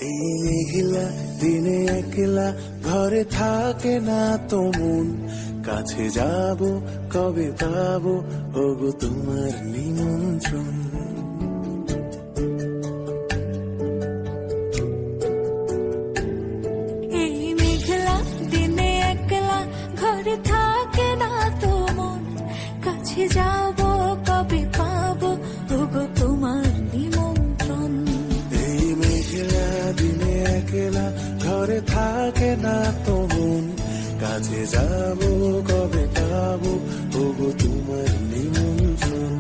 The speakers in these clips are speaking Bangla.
এই মেঘলা দিনে একলা ঘরে থাকে না তো মন, কাছে যাব কবে পাবো ওগো তোমার নিমন্ত্রণ। এই মেঘলা দিনে একলা ঘরে থাকে না তো মন, কাছে যাব কবে পাবো ওগো তোমার নিমন্ত্রণ। এই মেঘলা দিনে একলা ঘরে থাকে না তো মন, কাছে যাব কবে পাবো ওগো তোমার নিমন্ত্রণ।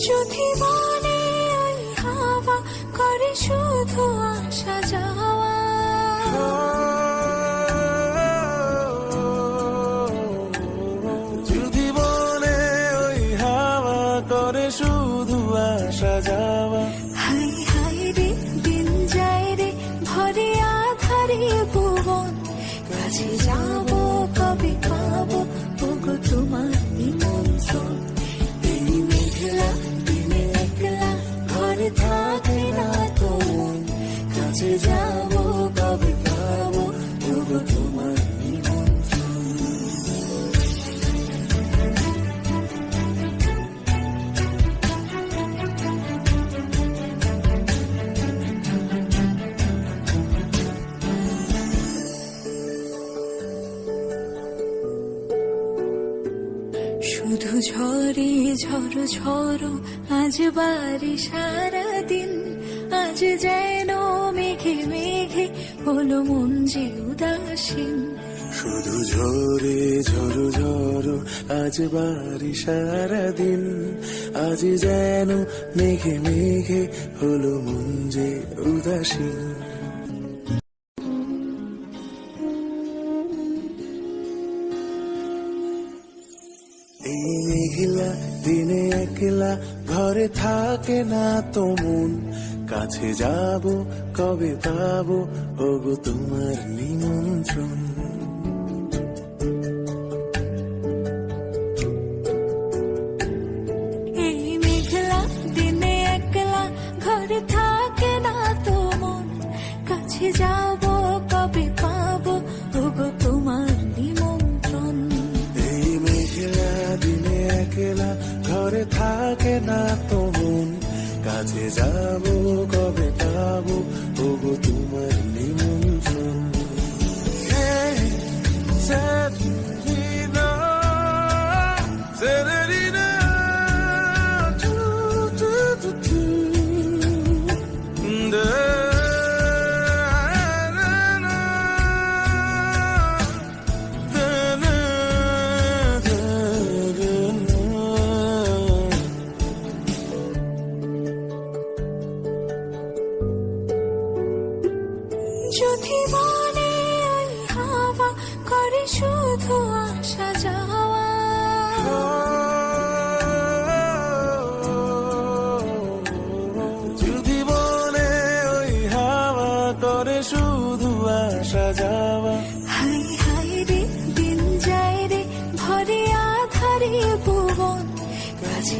যদি মনে ওই হাওয়া করে শুধু আসা যাওয়া, যদি মনে ওই হাওয়া করে শুধু আসা যাওয়া, হাই হাই রে দিন যায় রে ভরে আধারে ভুবন, কাছে যাব কবে পাবো ওগো তোমার নিমন্ত্রণ। এই মেঘলা দিনে একলা ঘরে থাকে না তো মন, কাছে যাব কবে পাবো ওগো তোমার নিমন্ত্রণ। শুধু ঝরে ঝড়ো ঝড়ো আজ বাড়ি সারাদিন, আজ যেন মেঘে মেঘে হলো মন যে উদাসীন। শুধু ঝরে ঝড়ো ঝড়ো আজ বাড়ি সারাদিন, আজ যেন মেঘে মেঘে হলো মন যে উদাসীন। এই মেঘলা দিনে একলা ঘরে থাকে না তো মন, কাছে যাব কবে পাবো ওগো তোমার নিমন্ত্রণ। এই মেঘলা দিনে একলা ঘরে থাকে না তো মন, কাছে যাব কবে পাবো ওগো তোমার নিমন্ত্রণ। এই মেঘলা দিনে একলা ঘরে থাকে না তো মন, কাছে যাব কবে পাবো ওগো তোমার নিমন্ত্রণ। যদি মনে ওই হাওয়া করে শুধু আসা যাওয়া, যদি মনে ওই হাওয়া করে শুধু আসা যাওয়া, হাই হাই রে দিন যায় রে ভরে আধারে ভুবন, কাছে